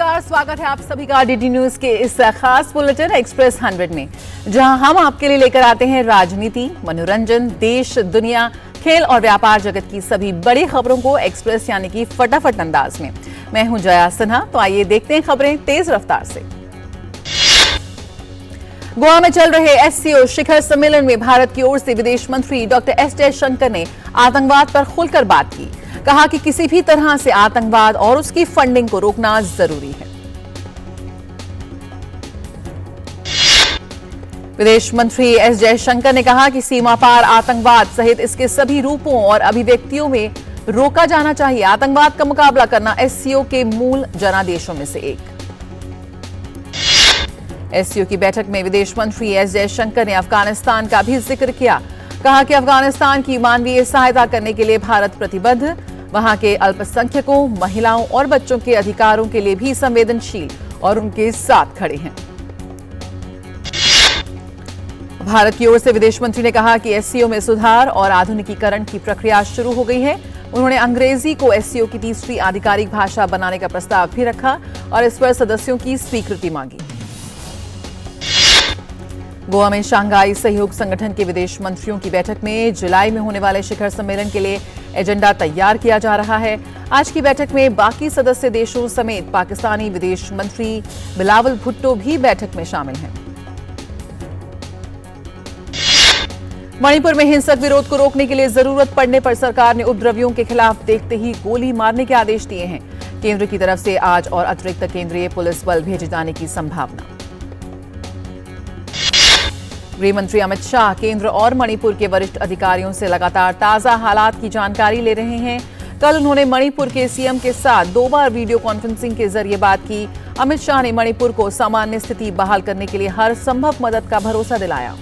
नमस्कार, स्वागत है आप सभी का डीडी न्यूज के इस खास बुलेटिन एक्सप्रेस 100 में, जहां हम आपके लिए लेकर आते हैं राजनीति, मनोरंजन, देश, दुनिया, खेल और व्यापार जगत की सभी बड़ी खबरों को एक्सप्रेस यानी कि फटाफट अंदाज में। मैं हूं जया सिन्हा, तो आइए देखते हैं खबरें तेज रफ्तार से। गोवा में चल रहे एससीओ शिखर सम्मेलन में भारत की ओर से विदेश मंत्री डॉक्टर एस जयशंकर ने आतंकवाद पर खुलकर बात की। कहा कि किसी भी तरह से आतंकवाद और उसकी फंडिंग को रोकना जरूरी है। विदेश मंत्री एस जयशंकर ने कहा कि सीमा पार आतंकवाद सहित इसके सभी रूपों और अभिव्यक्तियों में रोका जाना चाहिए। आतंकवाद का मुकाबला करना एससीओ के मूल जनादेशों में से एक। एससीओ की बैठक में विदेश मंत्री एस जयशंकर ने अफगानिस्तान का भी जिक्र किया। कहा कि अफगानिस्तान की मानवीय सहायता करने के लिए भारत प्रतिबद्ध, वहां के अल्पसंख्यकों, महिलाओं और बच्चों के अधिकारों के लिए भी संवेदनशील और उनके साथ खड़े हैं। भारत की ओर से विदेश मंत्री ने कहा कि एससीओ में सुधार और आधुनिकीकरण की प्रक्रिया शुरू हो गई है। उन्होंने अंग्रेजी को एससीओ की तीसरी आधिकारिक भाषा बनाने का प्रस्ताव भी रखा और इस पर सदस्यों की स्वीकृति मांगी। गोवा में शंघाई सहयोग संगठन के विदेश मंत्रियों की बैठक में जुलाई में होने वाले शिखर सम्मेलन के लिए एजेंडा तैयार किया जा रहा है। आज की बैठक में बाकी सदस्य देशों समेत पाकिस्तानी विदेश मंत्री बिलावल भुट्टो भी बैठक में शामिल हैं। मणिपुर में हिंसक विरोध को रोकने के लिए जरूरत पड़ने पर सरकार ने उपद्रवियों के खिलाफ देखते ही गोली मारने के आदेश दिए हैं। केंद्र की तरफ से आज और अतिरिक्त केंद्रीय पुलिस बल भेजे जाने की संभावना। गृह मंत्री अमित शाह केंद्र और मणिपुर के वरिष्ठ अधिकारियों से लगातार ताजा हालात की जानकारी ले रहे हैं। कल उन्होंने मणिपुर के सीएम के साथ 2 बार वीडियो कॉन्फ्रेंसिंग के जरिए बात की। अमित शाह ने मणिपुर को सामान्य स्थिति बहाल करने के लिए हर संभव मदद का भरोसा दिलाया।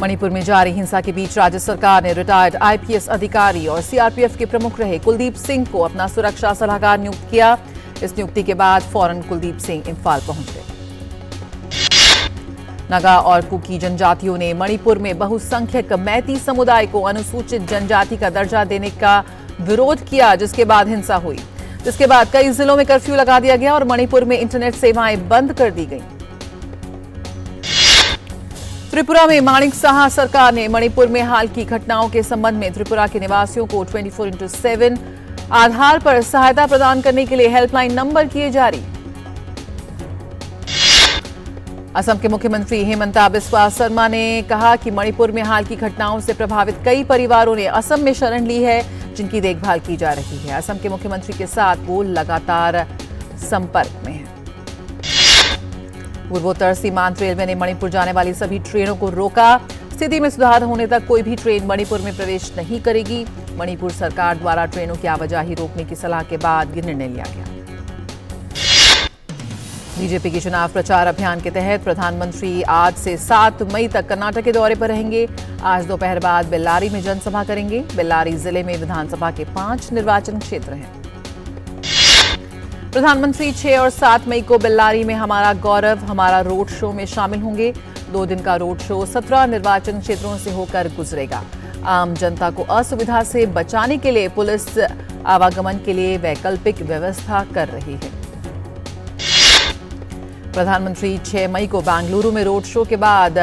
मणिपुर में जारी हिंसा के बीच राज्य सरकार ने रिटायर्ड आईपीएस अधिकारी और सीआरपीएफ के प्रमुख रहे कुलदीप सिंह को अपना सुरक्षा सलाहकार नियुक्त किया। इस नियुक्ति के बाद फौरन कुलदीप सिंह इंफाल पहुंच गए। नगा और कुकी जनजातियों ने मणिपुर में बहुसंख्यक मैती समुदाय को अनुसूचित जनजाति का दर्जा देने का विरोध किया, जिसके बाद हिंसा हुई। जिसके बाद कई जिलों में कर्फ्यू लगा दिया गया और मणिपुर में इंटरनेट सेवाएं बंद कर दी गईं। त्रिपुरा में माणिक साहा सरकार ने मणिपुर में हाल की घटनाओं के संबंध में त्रिपुरा के निवासियों को 24/7 आधार पर सहायता प्रदान करने के लिए हेल्पलाइन नंबर किए जारी। असम के मुख्यमंत्री हेमंता बिस्वा शर्मा ने कहा कि मणिपुर में हाल की घटनाओं से प्रभावित कई परिवारों ने असम में शरण ली है, जिनकी देखभाल की जा रही है। असम के मुख्यमंत्री के साथ वो लगातार संपर्क में हैं। पूर्वोत्तर सीमांत रेलवे ने मणिपुर जाने वाली सभी ट्रेनों को रोका। स्थिति में सुधार होने तक कोई भी ट्रेन मणिपुर में प्रवेश नहीं करेगी। मणिपुर सरकार द्वारा ट्रेनों की आवाजाही रोकने की सलाह के बाद यह निर्णय लिया गया। बीजेपी के चुनाव प्रचार अभियान के तहत प्रधानमंत्री आज से 7 मई तक कर्नाटक के दौरे पर रहेंगे। आज दोपहर बाद बेल्लारी में जनसभा करेंगे। बेल्लारी जिले में विधानसभा के 5 निर्वाचन क्षेत्र हैं। प्रधानमंत्री 6 और 7 मई को बेल्लारी में हमारा गौरव हमारा रोड शो में शामिल होंगे। 2 दिन का रोड शो 17 निर्वाचन क्षेत्रों से होकर गुजरेगा। आम जनता को असुविधा से बचाने के लिए पुलिस आवागमन के लिए वैकल्पिक व्यवस्था कर रही है। प्रधानमंत्री 6 मई को बेंगलुरु में रोड शो के बाद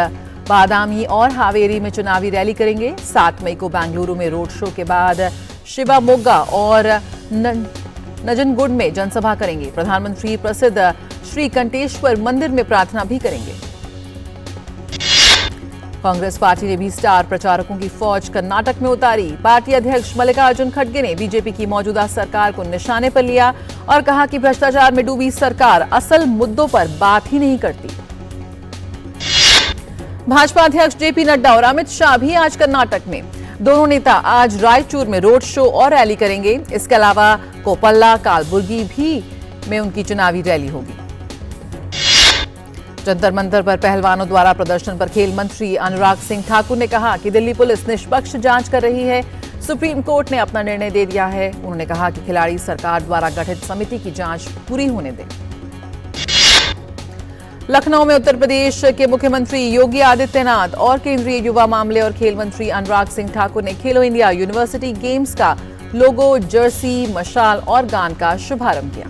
बादामी और हावेरी में चुनावी रैली करेंगे। 7 मई को बेंगलुरु में रोड शो के बाद शिवमोगा और नजनगुड में जनसभा करेंगे। प्रधानमंत्री प्रसिद्ध श्री कंटेश्वर मंदिर में प्रार्थना भी करेंगे। कांग्रेस पार्टी ने भी स्टार प्रचारकों की फौज कर्नाटक में उतारी। पार्टी अध्यक्ष मल्लिकार्जुन खड़गे ने बीजेपी की मौजूदा सरकार को निशाने पर लिया और कहा कि भ्रष्टाचार में डूबी सरकार असल मुद्दों पर बात ही नहीं करती। भाजपा अध्यक्ष जेपी नड्डा और अमित शाह भी आज कर्नाटक में। दोनों नेता आज रायचूर में रोड शो और रैली करेंगे। इसके अलावा कोपल्ला, कालबुर्गी भी में उनकी चुनावी रैली होगी। जंतर मंतर पर पहलवानों द्वारा प्रदर्शन पर खेल मंत्री अनुराग सिंह ठाकुर ने कहा कि दिल्ली पुलिस निष्पक्ष जांच कर रही है। सुप्रीम कोर्ट ने अपना निर्णय दे दिया है। उन्होंने कहा कि खिलाड़ी सरकार द्वारा गठित समिति की जांच पूरी होने दें। लखनऊ में उत्तर प्रदेश के मुख्यमंत्री योगी आदित्यनाथ और केंद्रीय युवा मामले और खेल मंत्री अनुराग सिंह ठाकुर ने खेलो इंडिया यूनिवर्सिटी गेम्स का लोगो, जर्सी, मशाल और गान का शुभारंभ किया।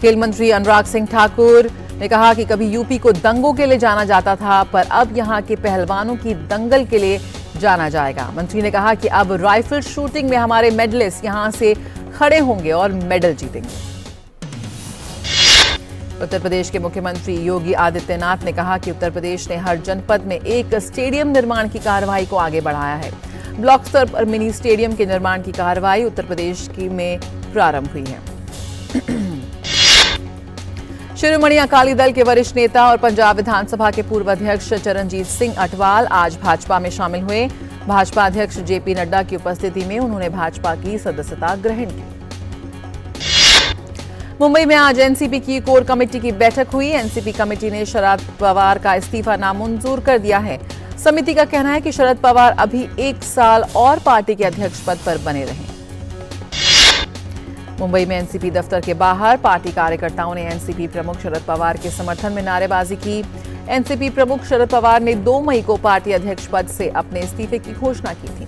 खेल मंत्री अनुराग सिंह ठाकुर ने कहा कि कभी यूपी को दंगों के लिए जाना जाता था, पर अब यहां के पहलवानों की दंगल के लिए जाना जाएगा। मंत्री ने कहा कि अब राइफल शूटिंग में हमारे मेडलिस्ट यहां से खड़े होंगे और मेडल जीतेंगे। उत्तर प्रदेश के मुख्यमंत्री योगी आदित्यनाथ ने कहा कि उत्तर प्रदेश ने हर जनपद में एक स्टेडियम निर्माण की कार्रवाई को आगे बढ़ाया है। ब्लॉक स्तर पर मिनी स्टेडियम के निर्माण की कार्रवाई उत्तर प्रदेश में प्रारंभ हुई है। शिरोमणि अकाली दल के वरिष्ठ नेता और पंजाब विधानसभा के पूर्व अध्यक्ष चरणजीत सिंह अटवाल आज भाजपा में शामिल हुए। भाजपा अध्यक्ष जेपी नड्डा की उपस्थिति में उन्होंने भाजपा की सदस्यता ग्रहण की। मुंबई में आज एनसीपी की कोर कमेटी की बैठक हुई। एनसीपी कमेटी ने शरद पवार का इस्तीफा नामंजूर कर दिया है। समिति का कहना है कि शरद पवार अभी 1 साल और पार्टी के अध्यक्ष पद पर बने रहें। मुंबई में एनसीपी दफ्तर के बाहर पार्टी कार्यकर्ताओं ने एनसीपी प्रमुख शरद पवार के समर्थन में नारेबाजी की। एनसीपी प्रमुख शरद पवार ने 2 मई को पार्टी अध्यक्ष पद से अपने इस्तीफे की घोषणा की थी।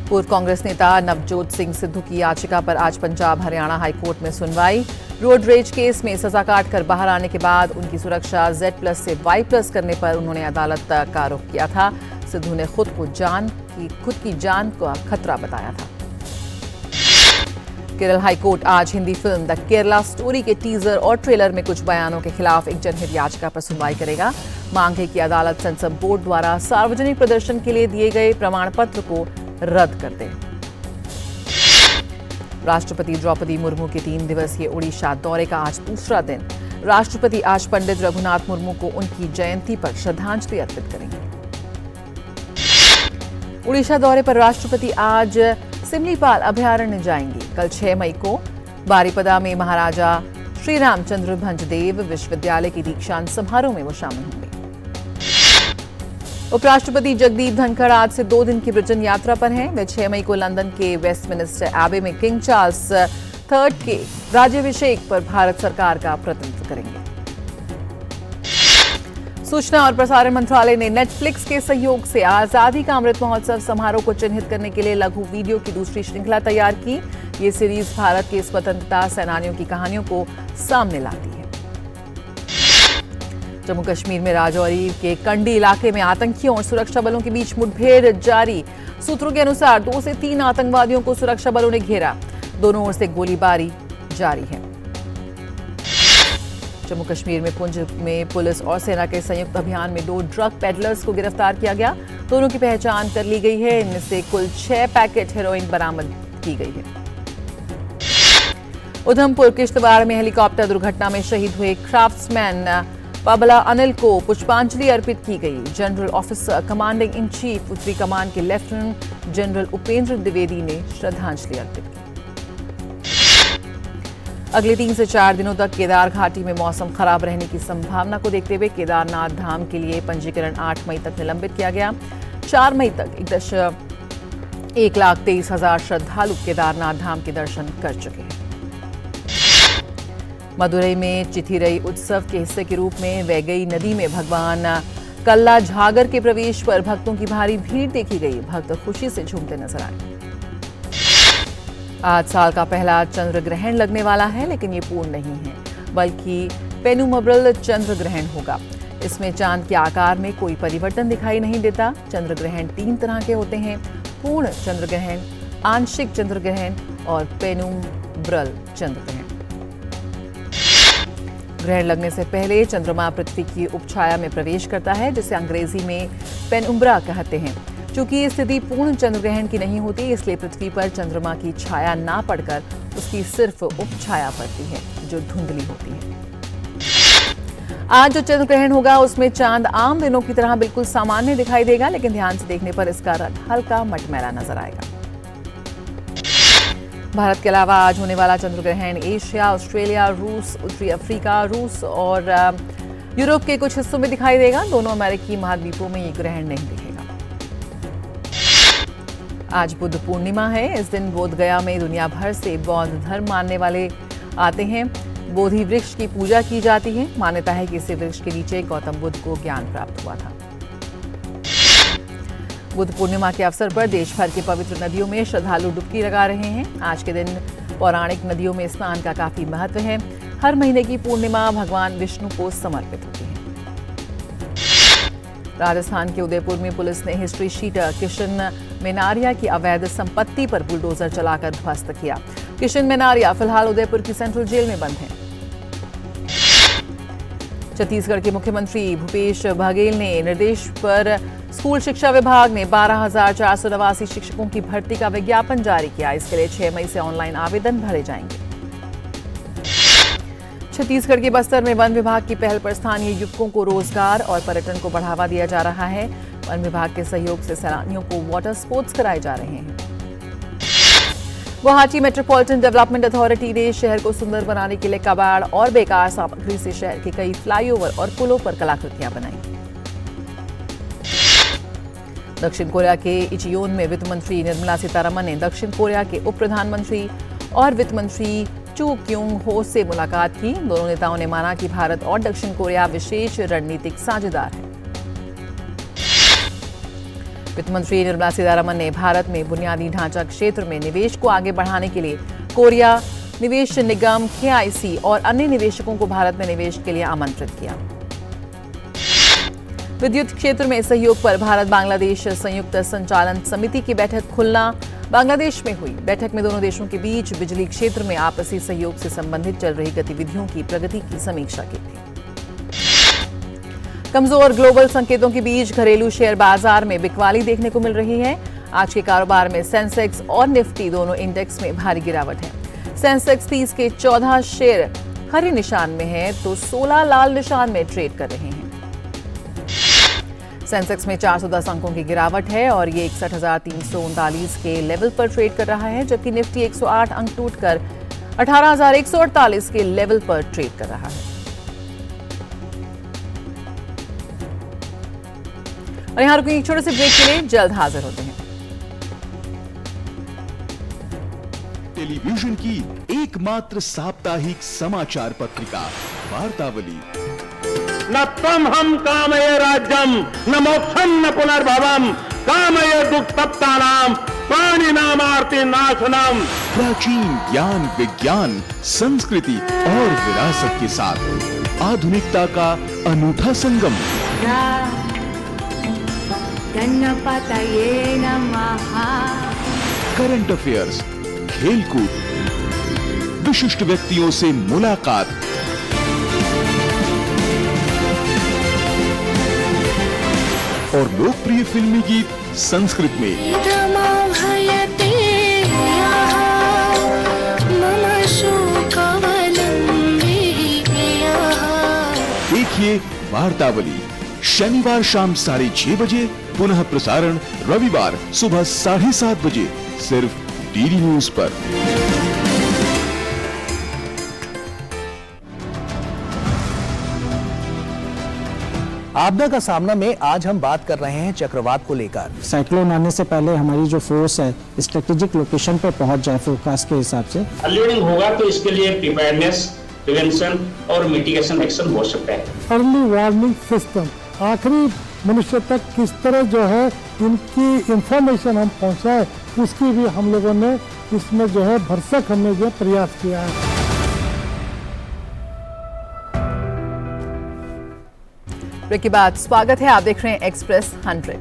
पूर्व कांग्रेस नेता नवजोत सिंह सिद्धू की याचिका पर आज पंजाब हरियाणा हाईकोर्ट में सुनवाई। रोड रेज केस में सजा काटकर बाहर आने के बाद उनकी सुरक्षा Z+ से Y+ करने पर उन्होंने अदालत का रुख किया था। सिद्धू ने खुद की जान को खतरा बताया था। केरल हाईकोर्ट आज Hindi film the Kerala story के टीजर और ट्रेलर में कुछ बयानों के खिलाफ एक जनहित याचिका पर सुनवाई करेगा। मांग है कि अदालत सेंसर बोर्ड द्वारा सार्वजनिक प्रदर्शन के लिए दिए गए प्रमाण पत्र को रद्द कर दे। राष्ट्रपति द्रौपदी मुर्मू के 3 दिवसीय ओडिशा दौरे का आज दूसरा दिन। राष्ट्रपति आज पंडित रघुनाथ मुर्मू को उनकी जयंती पर श्रद्धांजलि अर्पित करेंगे। ओडिशा दौरे पर राष्ट्रपति आज सिमलीपाल अभयारण्य जाएंगे। कल 6 मई को बारिपदा में महाराजा श्री रामचंद्र भंजदेव विश्वविद्यालय की दीक्षांत समारोह में वो शामिल होंगे। उपराष्ट्रपति जगदीप धनखड़ आज से 2 दिन की ब्रिटेन यात्रा पर हैं। वे 6 मई को लंदन के वेस्टमिनिस्टर एबे में किंग चार्ल्स III के राज्याभिषेक पर भारत सरकार का प्रतिनिधित्व करेंगे। सूचना और प्रसारण मंत्रालय ने नेटफ्लिक्स के सहयोग से आजादी का अमृत महोत्सव समारोह को चिन्हित करने के लिए लघु वीडियो की दूसरी श्रृंखला तैयार की। ये सीरीज भारत के स्वतंत्रता सेनानियों की कहानियों को सामने लाती है। जम्मू कश्मीर में राजौरी के कंडी इलाके में आतंकियों और सुरक्षा बलों के बीच मुठभेड़ जारी। सूत्रों के अनुसार 2 से 3 आतंकवादियों को सुरक्षा बलों ने घेरा। दोनों ओर से गोलीबारी जारी है। जम्मू कश्मीर में पुंछ में पुलिस और सेना के संयुक्त अभियान में 2 ड्रग पेडलर्स को गिरफ्तार किया गया। दोनों की पहचान कर ली गई है। इनमें से कुल 6 पैकेट हेरोइन बरामद की गई है। उधमपुर किश्तवाड़ में हेलीकॉप्टर दुर्घटना में शहीद हुए क्राफ्ट्समैन पबला अनिल को पुष्पांजलि अर्पित की गई। General officer commanding in chief उत्तरी कमान के लेफ्टिनेंट जनरल उपेंद्र द्विवेदी ने श्रद्धांजलि अर्पित की। अगले 3 से 4 दिनों तक केदार घाटी में मौसम खराब रहने की संभावना को देखते हुए केदारनाथ धाम के लिए पंजीकरण 8 मई तक निलंबित किया गया। 4 मई तक 1,23,000 श्रद्धालु केदारनाथ धाम के दर्शन कर चुके हैं। मदुरई में चिथिरई उत्सव के हिस्से के रूप में वैगई नदी में भगवान कल्ला झागर के प्रवेश पर भक्तों की भारी भीड़ देखी गई। भक्त खुशी से झूमते नजर आए। आज साल का पहला चंद्र ग्रहण लगने वाला है, लेकिन ये पूर्ण नहीं है, बल्कि पेनुमब्रल चंद्र ग्रहण होगा। इसमें चांद के आकार में कोई परिवर्तन दिखाई नहीं देता। चंद्र ग्रहण 3 तरह के होते हैं: पूर्ण चंद्र ग्रहण, आंशिक चंद्र ग्रहण और पेनुम्ब्रल चंद्र ग्रहण। ग्रहण लगने से पहले चंद्रमा पृथ्वी की उपछाया में प्रवेश करता है, जिसे अंग्रेजी में पेनुम्ब्रा कहते हैं। चूंकि ये स्थिति पूर्ण चंद्र ग्रहण की नहीं होती, इसलिए पृथ्वी पर चंद्रमा की छाया ना पड़कर उसकी सिर्फ उपछाया पड़ती है, जो धुंधली होती है। आज जो चंद्र ग्रहण होगा उसमें चांद आम दिनों की तरह बिल्कुल सामान्य दिखाई देगा, लेकिन ध्यान से देखने पर इसका रंग हल्का मटमैला नजर आएगा। भारत के अलावा आज होने वाला चंद्र ग्रहण एशिया, ऑस्ट्रेलिया, रूस, उत्तरी अफ्रीका, रूस और यूरोप के कुछ हिस्सों में दिखाई देगा। दोनों अमेरिकी महाद्वीपों में ये ग्रहण नहीं दिखेगा। आज बुद्ध पूर्णिमा है। इस दिन बोध गया में दुनिया भर से बौद्ध धर्म मानने वाले आते हैं। बोधि वृक्ष की पूजा की जाती है। मान्यता है कि इस वृक्ष के नीचे गौतम बुद्ध को ज्ञान प्राप्त हुआ था। बुद्ध पूर्णिमा के अवसर पर देश भर की पवित्र नदियों में श्रद्धालु डुबकी लगा रहे हैं। आज के दिन पौराणिक नदियों में स्नान का काफी महत्व है। हर महीने की पूर्णिमा भगवान विष्णु को समर्पित होती है। राजस्थान के उदयपुर में पुलिस ने हिस्ट्री शीटर किशन मेनारिया की अवैध संपत्ति पर बुलडोजर चलाकर ध्वस्त किया। किशन मेनारिया फिलहाल उदयपुर की सेंट्रल जेल में बंद हैं। छत्तीसगढ़ के मुख्यमंत्री भूपेश बघेल ने निर्देश पर स्कूल शिक्षा विभाग ने 12,489 शिक्षकों की भर्ती का विज्ञापन जारी किया। इसके लिए 6 मई से ऑनलाइन आवेदन भरे जाएंगे। छत्तीसगढ़ के बस्तर में वन विभाग की पहल पर स्थानीय युवकों को रोजगार और पर्यटन को बढ़ावा दिया जा रहा है। वन विभाग के सहयोग से सैलानियों को वाटर स्पोर्ट्स कराए जा रहे हैं। गुवाहाटी मेट्रोपॉलिटन डेवलपमेंट अथॉरिटी ने शहर को सुंदर बनाने के लिए कबाड़ और बेकार सामग्री से शहर के कई फ्लाईओवर और पुलों पर कलाकृतियां बनाई। दक्षिण कोरिया के इचियोन में वित्त मंत्री निर्मला सीतारमण ने दक्षिण कोरिया के उप प्रधानमंत्री और वित्त मंत्री चू क्यूंग हो से मुलाकात की। दोनों नेताओं ने माना कि भारत और दक्षिण कोरिया विशेष रणनीतिक साझेदार हैं। वित्त मंत्री निर्मला सीतारमण ने भारत में बुनियादी ढांचा क्षेत्र में निवेश को आगे बढ़ाने के लिए कोरिया निवेश निगम KIC और अन्य निवेशकों को भारत में निवेश के लिए आमंत्रित किया। विद्युत क्षेत्र में सहयोग पर भारत बांग्लादेश संयुक्त संचालन समिति की बैठक खुलना बांग्लादेश में हुई। बैठक में दोनों देशों के बीच बिजली क्षेत्र में आपसी सहयोग से संबंधित चल रही गतिविधियों की प्रगति की समीक्षा की थी। कमजोर ग्लोबल संकेतों के बीच घरेलू शेयर बाजार में बिकवाली देखने को मिल रही है। आज के कारोबार में सेंसेक्स और निफ्टी दोनों इंडेक्स में भारी गिरावट है। सेंसेक्स 30 के 14 शेयर हरे निशान में है तो 16 लाल निशान में ट्रेड कर रहे हैं। सेंसेक्स में 410 अंकों की गिरावट है और ये 61,339 के लेवल पर ट्रेड कर रहा है, जबकि निफ्टी 108 अंक टूटकर 18,148 के लेवल पर ट्रेड कर रहा है। और यहाँ रुकेंगे एक छोटे से ब्रेक के लिए, जल्द हाजिर होते हैं। टेलीविजन की एकमात्र साप्ताहिक समाचार पत्रिका वार्तावली। न त्वम हम कामये राज्यम न मोक्षम न पुनर्भवम कामये दुष्तप्तानाम प्राणिनामार्ति नाशनम। प्राचीन ज्ञान विज्ञान संस्कृति और विरासत के साथ आधुनिकता का अनूठा संगम। गणपतये नमः। करंट अफेयर्स, खेलकूद, विशिष्ट व्यक्तियों से मुलाकात, और लोकप्रिय फिल्मी गीत संस्कृत में। देखिए वार्तावली शनिवार शाम 6:30 बजे, पुनः प्रसारण रविवार सुबह 7:30 बजे, सिर्फ DD न्यूज पर। आपदा का सामना में आज हम बात कर रहे हैं चक्रवात को लेकर। साइक्लोन आने से पहले हमारी जो फोर्स है स्ट्रेटेजिक लोकेशन पर पहुंच जाए फोरकास्ट के हिसाब से। अनलोडिंग होगा तो इसके लिए प्रिपेयरनेस, प्रिवेंशन और मिटिगेशन एक्शन हो सकता है। अर्ली वार्निंग सिस्टम आखिरी मनुष्य तक किस तरह जो है इनकी इंफॉर्मेशन हम पहुंचाए, उसकी भी हम लोगों ने इसमें जो है भरसक हमने जो प्रयास किया है। ब्रेक के बाद स्वागत है, आप देख रहे हैं एक्सप्रेस 100।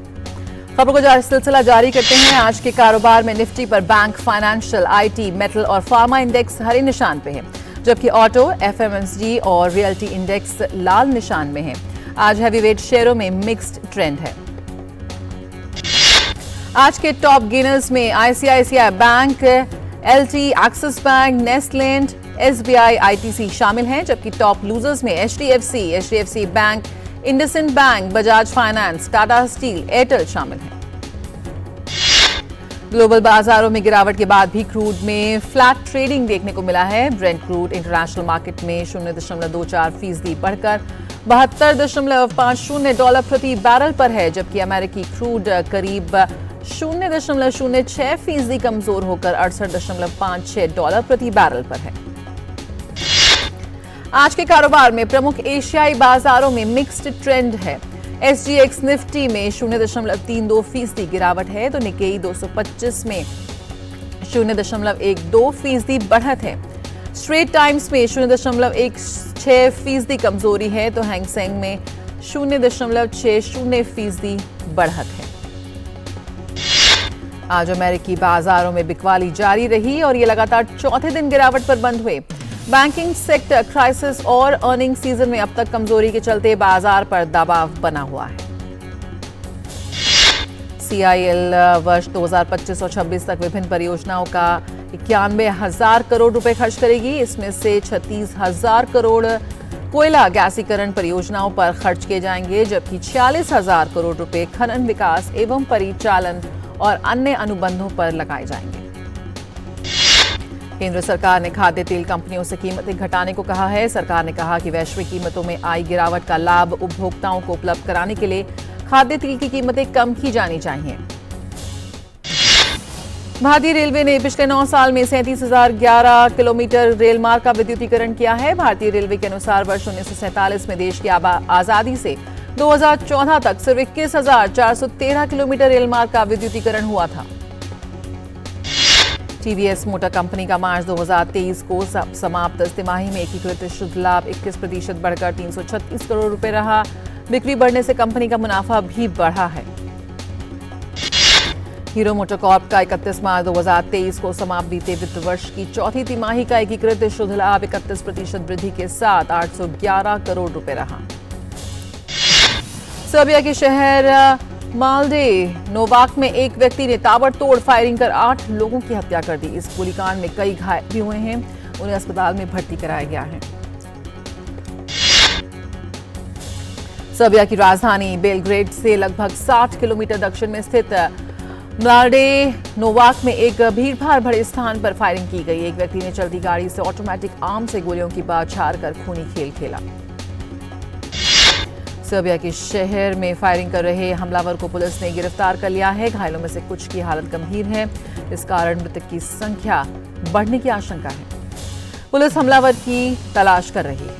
खबरों को सिलसिला जारी करते हैं। आज के कारोबार में निफ्टी पर बैंक, फाइनेंशियल, IT, मेटल और फार्मा इंडेक्स हरे निशान पे है, जबकि ऑटो, FMSG और रियल्टी इंडेक्स लाल निशान में है। आज हैवीवेट शेयरों में मिक्स्ड ट्रेंड है। आज के टॉप गेनर्स में ICICI bank, LT, Axis bank, नेस्टलैंड, SBI, ITC शामिल हैं, जबकि टॉप लूजर्स में HDFC bank, IndusInd bank, Bajaj finance, Tata steel, Airtel शामिल हैं। ग्लोबल बाजारों में गिरावट के बाद भी क्रूड में फ्लैट ट्रेडिंग देखने को मिला है। ब्रेंट क्रूड इंटरनेशनल मार्केट में 0.24% बढ़कर $72.50 प्रति बैरल पर है, जबकि अमेरिकी क्रूड करीब 0.06% कमजोर होकर $68.56 प्रति बैरल पर है। आज के कारोबार में प्रमुख एशियाई बाजारों में मिक्स्ड ट्रेंड है। SGX निफ्टी में 0.32% गिरावट है तो निकेई 225 में 0.12% बढ़त है। स्ट्रेट टाइम्स में 0.16% कमजोरी है तो हैंगसेंग में 0.60% बढ़त है। आज अमेरिकी बाजारों में बिकवाली जारी रही और ये लगातार चौथे दिन गिरावट पर बंद हुए। बैंकिंग सेक्टर क्राइसिस और अर्निंग सीजन में अब तक कमजोरी के चलते बाजार पर दबाव बना हुआ है। CIL वर्ष 2025 और 26 तक विभिन्न परियोजनाओं का 91,000 करोड़ रुपए खर्च करेगी। इसमें से 36,000 करोड़ कोयला गैसीकरण परियोजनाओं पर खर्च किए जाएंगे, जबकि 46,000 करोड़ रुपए खनन विकास एवं परिचालन और अन्य अनुबंधों पर लगाए जाएंगे। केंद्र सरकार ने खाद्य तेल कंपनियों से कीमतें घटाने को कहा है। सरकार ने कहा कि वैश्विक कीमतों में आई गिरावट का लाभ उपभोक्ताओं को उपलब्ध कराने के लिए खाद्य तेल की कीमतें कम की जानी चाहिए। भारतीय रेलवे ने पिछले 9 साल में 37,011 किलोमीटर रेल मार्ग का विद्युतीकरण किया है। भारतीय रेलवे के अनुसार वर्ष 1947 में देश की आजादी से 2014 तक सिर्फ 21,413 किलोमीटर रेल मार्ग का विद्युतीकरण हुआ था। TVS मोटर कंपनी का मार्च 2023 को समाप्त तिमाही में एकीकृत शुद्ध लाभ 21% बढ़कर 336 करोड़ रुपए रहा। बिक्री बढ़ने से कंपनी का मुनाफा भी बढ़ा है। हीरो मोटर कॉर्प का 31 मार्च 2023 को समाप्त बीते वित्त वर्ष की चौथी तिमाही का एकीकृत शुद्ध लाभ 31% वृद्धि के साथ 811 करोड़ रुपए रहा। सर्बिया के शहर माल्डे नोवाक में एक व्यक्ति ने ताबड़तोड़ फायरिंग कर 8 लोगों की हत्या कर दी। इस गोलीकांड में कई घायल भी हुए हैं, उन्हें अस्पताल में भर्ती कराया गया है। सर्बिया की राजधानी बेलग्रेड से लगभग 60 किलोमीटर दक्षिण में स्थित माल्डे नोवाक में एक भीड़भाड़ भरे स्थान पर फायरिंग की गई। एक व्यक्ति ने चलती गाड़ी से ऑटोमेटिक आर्म से गोलियों की बौछार कर खूनी खेल खेला। सर्बिया के शहर में फायरिंग कर रहे हमलावर को पुलिस ने गिरफ्तार कर लिया है। घायलों में से कुछ की हालत गंभीर है, इस कारण मृतक की संख्या बढ़ने की आशंका है। पुलिस हमलावर की तलाश कर रही है।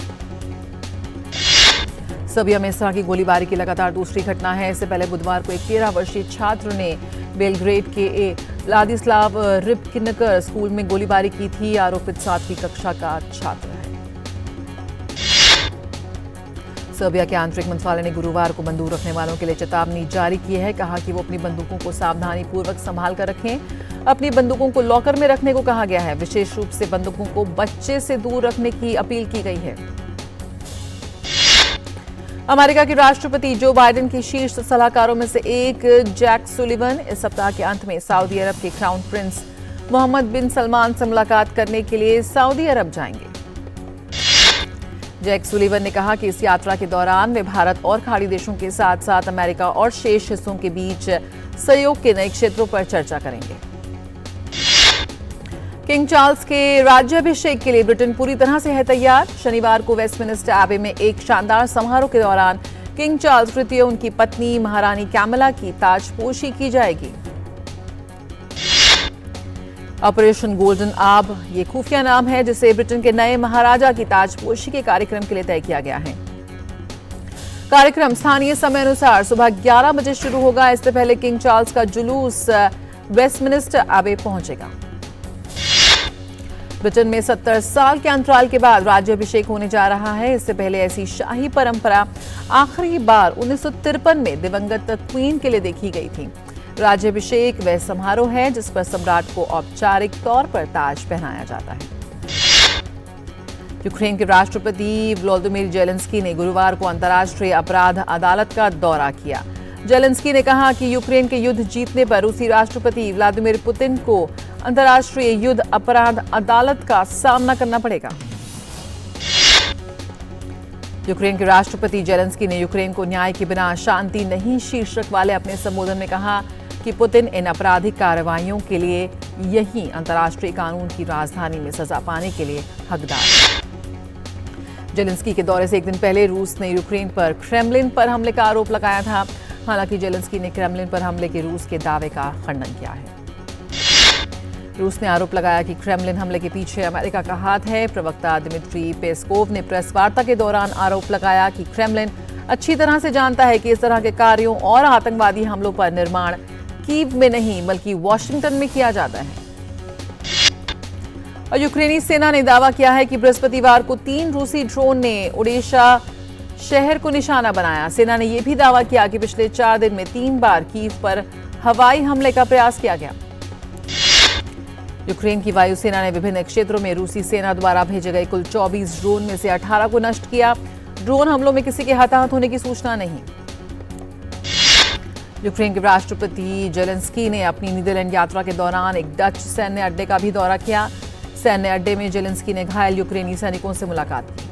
सर्बिया में इस तरह की गोलीबारी की लगातार दूसरी घटना है। इससे पहले बुधवार को एक 13 वर्षीय छात्र ने बेलग्रेड के व्लादिस्लाव रिबकिनकर स्कूल में गोलीबारी की थी। आरोपित 7वीं कक्षा का छात्र है। सर्बिया के आंतरिक मंत्रालय ने गुरुवार को बंदूक रखने वालों के लिए चेतावनी जारी की है। कहा कि वो अपनी बंदूकों को सावधानी पूर्वक संभाल कर रखें। अपनी बंदूकों को लॉकर में रखने को कहा गया है। विशेष रूप से बंदूकों को बच्चे से दूर रखने की अपील की गई है। अमेरिका के राष्ट्रपति जो बाइडेन के शीर्ष सलाहकारों में से एक जैक सुलिवन इस सप्ताह के अंत में सऊदी अरब के क्राउन प्रिंस मोहम्मद बिन सलमान से मुलाकात करने के लिए सऊदी अरब जाएंगे। जैक सुलिवन ने कहा कि इस यात्रा के दौरान वे भारत और खाड़ी देशों के साथ साथ अमेरिका और शेष हिस्सों के बीच सहयोग के नए क्षेत्रों पर चर्चा करेंगे। किंग चार्ल्स के राज्याभिषेक के लिए ब्रिटेन पूरी तरह से है तैयार। शनिवार को वेस्टमिनिस्टर एबे में एक शानदार समारोह के दौरान किंग चार्ल्स तृतीय उनकी पत्नी महारानी कैमिला की ताजपोशी की जाएगी। ऑपरेशन गोल्डन आर्ब ये खुफिया नाम है जिसे ब्रिटेन के नए महाराजा की ताजपोशी के कार्यक्रम के लिए तय किया गया है। कार्यक्रम स्थानीय समय अनुसार सुबह 11 बजे शुरू होगा। इससे पहले किंग चार्ल्स का जुलूस वेस्टमिनिस्टर एबे पहुंचेगा। ब्रिटेन में 70 साल के अंतराल के बाद राज्याभिषेक होने जा रहा है। इससे पहले ऐसी शाही परंपरा आखिरी बार 1953 में दिवंगत क्वीन के लिए देखी गई थी। राज्याभिषेक वह समारोह है जिस पर सम्राट को औपचारिक तौर पर ताज पहनाया जाता है। यूक्रेन के राष्ट्रपति व्लादिमीर जेलेंस्की ने गुरुवार को अंतर्राष्ट्रीय अपराध अदालत का दौरा किया। जेलेंस्की ने कहा कि यूक्रेन के युद्ध जीतने पर रूसी राष्ट्रपति व्लादिमीर पुतिन को अंतर्राष्ट्रीय युद्ध अपराध अदालत का सामना करना पड़ेगा। यूक्रेन के राष्ट्रपति जेलेंस्की ने यूक्रेन को न्याय के बिना शांति नहीं शीर्षक वाले अपने संबोधन में कहा कि पुतिन इन आपराधिक कार्रवाइयों के लिए यही अंतर्राष्ट्रीय कानून की राजधानी में सजा पाने के लिए हकदार है। जेलेंस्की के दौरे से एक दिन पहले रूस ने यूक्रेन पर क्रेमलिन पर हमले का आरोप लगाया था। हालांकि जेलेंस्की ने क्रेमलिन पर हमले के रूस के दावे का खंडन किया है। रूस ने आरोप लगाया कि क्रेमलिन हमले के पीछे अमेरिका का हाथ है। प्रवक्ता दिमित्री पेस्कोव ने प्रेस वार्ता के दौरान आरोप लगाया कि क्रेमलिन अच्छी तरह से जानता है कि इस तरह के कार्यों और आतंकवादी हमलों पर निर्माण कीव में नहीं बल्कि वॉशिंगटन में किया जाता है। और यूक्रेनी सेना ने दावा किया है कि बृहस्पतिवार को 3 रूसी ड्रोन ने ओडेशा शहर को निशाना बनाया। सेना ने यह भी दावा किया कि पिछले 4 दिन में 3 बार कीव पर हवाई हमले का प्रयास किया गया। यूक्रेन की वायुसेना ने विभिन्न क्षेत्रों में रूसी सेना द्वारा भेजे गए कुल 24 ड्रोन में से 18 को नष्ट किया। ड्रोन हमलों में किसी के हताहत होने की सूचना नहीं। यूक्रेन के राष्ट्रपति जेलेंस्की ने अपनी नीदरलैंड यात्रा के दौरान एक डच सैन्य अड्डे का भी दौरा किया। सैन्य अड्डे में जेलेंस्की ने घायल यूक्रेनी सैनिकों से मुलाकात की।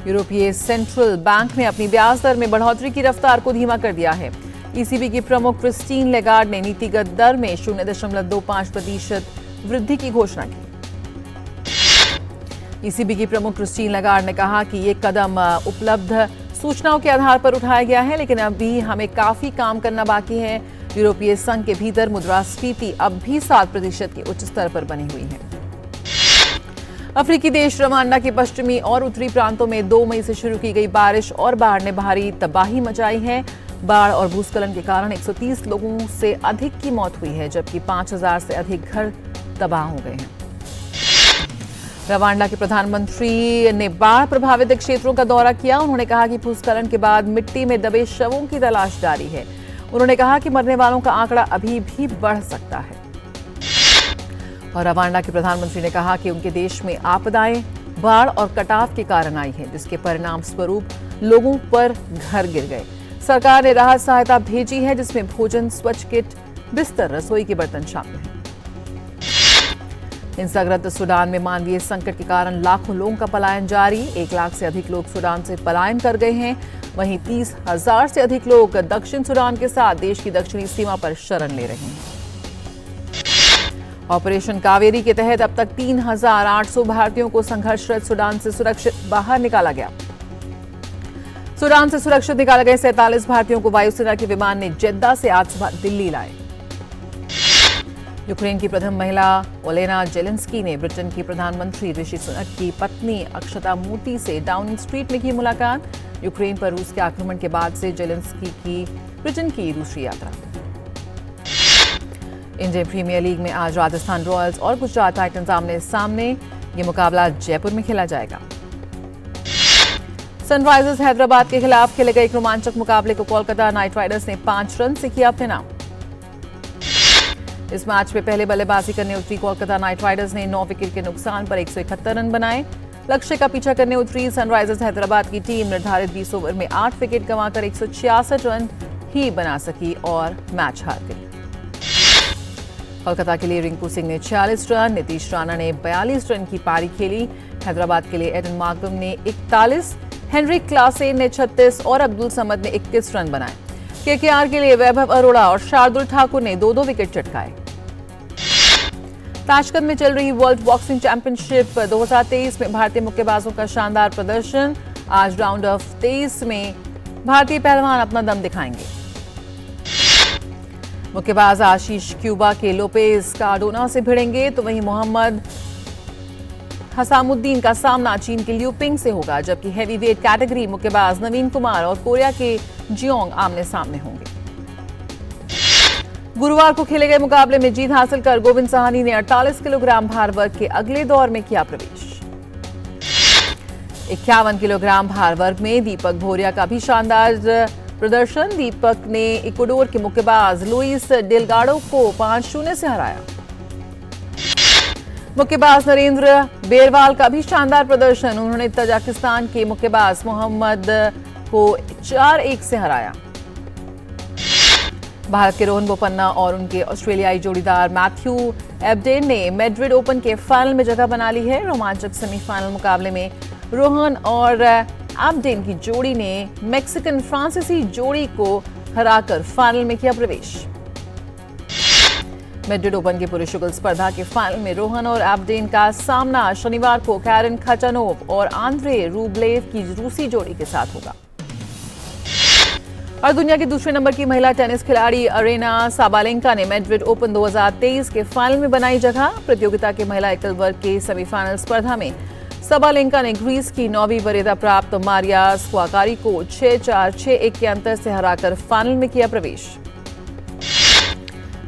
यूरोपीय सेंट्रल बैंक ने अपनी ब्याज दर में बढ़ोतरी की रफ्तार को धीमा कर दिया है। ईसीबी की प्रमुख क्रिस्टीन लेगार्ड ने नीतिगत दर में 0.25% वृद्धि की घोषणा की। ईसीबी की प्रमुख क्रिस्टीन लेगार्ड ने कहा कि ये कदम उपलब्ध सूचनाओं के आधार पर उठाया गया है, लेकिन अभी हमें काफी काम करना बाकी है। यूरोपीय संघ के भीतर मुद्रास्फीति अब भी 7% के उच्च स्तर पर बनी हुई है। अफ्रीकी देश रवांडा के पश्चिमी और उत्तरी प्रांतों में 2 मई से शुरू की गई बारिश और बाढ़ ने भारी तबाही मचाई है। बाढ़ और भूस्खलन के कारण 130 लोगों से अधिक की मौत हुई है, जबकि 5000 से अधिक घर तबाह हो गए हैं। रवांडा के प्रधानमंत्री ने बाढ़ प्रभावित क्षेत्रों का दौरा किया। उन्होंने कहा कि भूस्खलन के बाद मिट्टी में दबे शवों की तलाश जारी है। उन्होंने कहा कि मरने वालों का आंकड़ा अभी भी बढ़ सकता है। और रवांडा के प्रधानमंत्री ने कहा कि उनके देश में आपदाएं बाढ़ और कटाव के कारण आई है, जिसके परिणाम स्वरूप लोगों पर घर गिर गए। सरकार ने राहत सहायता भेजी है, जिसमें भोजन, स्वच्छ किट, बिस्तर, रसोई के बर्तन शामिल हैं। हिंसाग्रस्त सूडान में मानवीय संकट के कारण लाखों लोगों का पलायन जारी। 1 लाख से अधिक लोग सूडान से पलायन कर गए हैं। वहीं 30,000 से अधिक लोग दक्षिण सूडान के साथ देश की दक्षिणी सीमा पर शरण ले रहे हैं। ऑपरेशन कावेरी के तहत अब तक 3,800 भारतीयों को संघर्षरत सूडान से सुरक्षित बाहर निकाला गया। सूडान से सुरक्षित निकाले गए 47 भारतीयों को वायुसेना के विमान ने जेद्दा से आज सुबह दिल्ली लाए। यूक्रेन की प्रथम महिला ओलेना जेलेंस्की ने ब्रिटेन की प्रधानमंत्री ऋषि सुनक की पत्नी अक्षता मूर्ति से डाउनिंग स्ट्रीट में की मुलाकात। यूक्रेन पर रूस के आक्रमण के बाद से जेलेंस्की की ब्रिटेन की दूसरी यात्रा। इंडियन प्रीमियर लीग में आज राजस्थान रॉयल्स और गुजरात टाइटंस आमने सामने। ये मुकाबला जयपुर में खेला जाएगा। सनराइजर्स हैदराबाद के खिलाफ खेले गए एक रोमांचक मुकाबले को कोलकाता नाइट राइडर्स ने 5 रन से किया अपने नाम। इस मैच में पहले बल्लेबाजी करने उतरी कोलकाता नाइट राइडर्स ने 9 विकेट के नुकसान पर 171 रन बनाए। लक्ष्य का पीछा करने उतरी सनराइजर्स हैदराबाद की टीम निर्धारित 20 ओवर में 8 विकेट गंवाकर 166 रन ही बना सकी और मैच हार गई। कोलकाता के लिए रिंकू सिंह ने 46 रन, नीतीश राणा ने 42 रन की पारी खेली। हैदराबाद के लिए एडन मार्करम ने 41, हेनरिक क्लासेन ने 36 और अब्दुल समद ने 21 रन बनाए। केकेआर के लिए वैभव अरोड़ा और शार्दुल ठाकुर ने 2-2 विकेट चटकाए। ताशकंद में चल रही वर्ल्ड बॉक्सिंग चैंपियनशिप 2023 में भारतीय मुक्केबाजों का शानदार प्रदर्शन। आज राउंड ऑफ 23 में भारतीय पहलवान अपना दम दिखाएंगे। मुक्केबाज आशीष क्यूबा के लोपेज कार्डोना से भिड़ेंगे, तो वहीं मोहम्मद हसामुद्दीन का सामना चीन के ल्यूपिंग से होगा, जबकि हैवीवेट कैटेगरी मुक्केबाज नवीन कुमार और कोरिया के जियोंग आमने सामने होंगे। गुरुवार को खेले गए मुकाबले में जीत हासिल कर गोविंद साहनी ने 48 किलोग्राम भार वर्ग के अगले दौर में किया प्रवेश। 51 किलोग्राम भार वर्ग में दीपक भोरिया का भी शानदार प्रदर्शन। दीपक ने इक्वाडोर के मुक्केबाज लुइस डेलगाडो को 5-0 से हराया। मुक्केबाज नरेंद्र बेरवाल का भी शानदार प्रदर्शन। उन्होंने तजाकिस्तान के मुक्केबाज मोहम्मद को 4-1 से हराया। भारत के रोहन बोपन्ना और उनके ऑस्ट्रेलियाई जोड़ीदार मैथ्यू एबडेन ने मैड्रिड ओपन के फाइनल में जगह बना ली है। रोमांचक सेमीफाइनल मुकाबले में रोहन और एबडेन की जोड़ी ने मैक्सिकन फ्रांसीसी जोड़ी को हराकर फाइनल में किया प्रवेश। मैड्रिड ओपन के पुरुष युगल स्पर्धा के फाइनल में रोहन और एबडेन का सामना शनिवार को कैरन खचानोव और आंद्रे रूबलेव की रूसी जोड़ी के साथ होगा। और दुनिया के दूसरे नंबर की महिला टेनिस खिलाड़ी अरेना साबालेंका ने मैड्रिड ओपन 2023 के फाइनल में बनाई जगह। प्रतियोगिता के महिला एकल वर्ग के सेमीफाइनल स्पर्धा में सबालेंका ने ग्रीस की 9वीं वरीयता प्राप्त मारिया स्क्वाकारी को 6-4, 6-1 के अंतर से हराकर फाइनल में किया प्रवेश।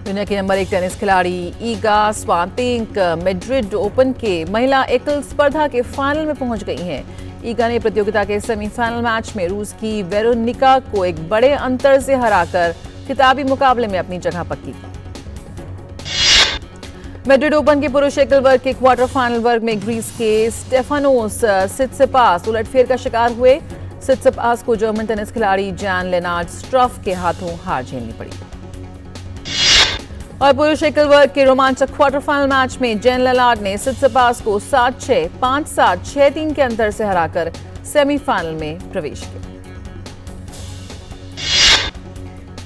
दुनिया की नंबर 1 टेनिस खिलाड़ी ईगा स्वातेंक मैड्रिड ओपन के महिला एकल स्पर्धा के फाइनल में पहुंच गई हैं। ईगा ने प्रतियोगिता के सेमीफाइनल मैच में रूस की वेरोनिका को एक बड़े अंतर से हराकर खिताबी मुकाबले में अपनी जगह पक्की की। मैड्रिड ओपन के पुरुष एकल वर्ग के क्वार्टर फाइनल वर्ग में ग्रीस के स्टेफानोस सित्सिपास उलटफेर का शिकार हुए। सित्सिपास को जर्मन टेनिस खिलाड़ी जैन लेनार्ड स्ट्रफ के हाथों हार झेलनी पड़ी। और पुरुष एकल वर्ग के रोमांचक क्वार्टर फाइनल मैच में जैन लेनार्ड ने सित्सिपास को 7-6, 5-7, 6-3 के अंतर से हराकर सेमीफाइनल में प्रवेश किया।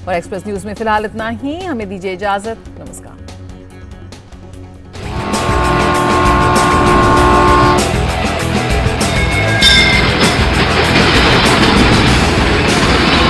और एक्सप्रेस न्यूज में फिलहाल इतना ही। हमें दीजिए इजाजत। नमस्कार।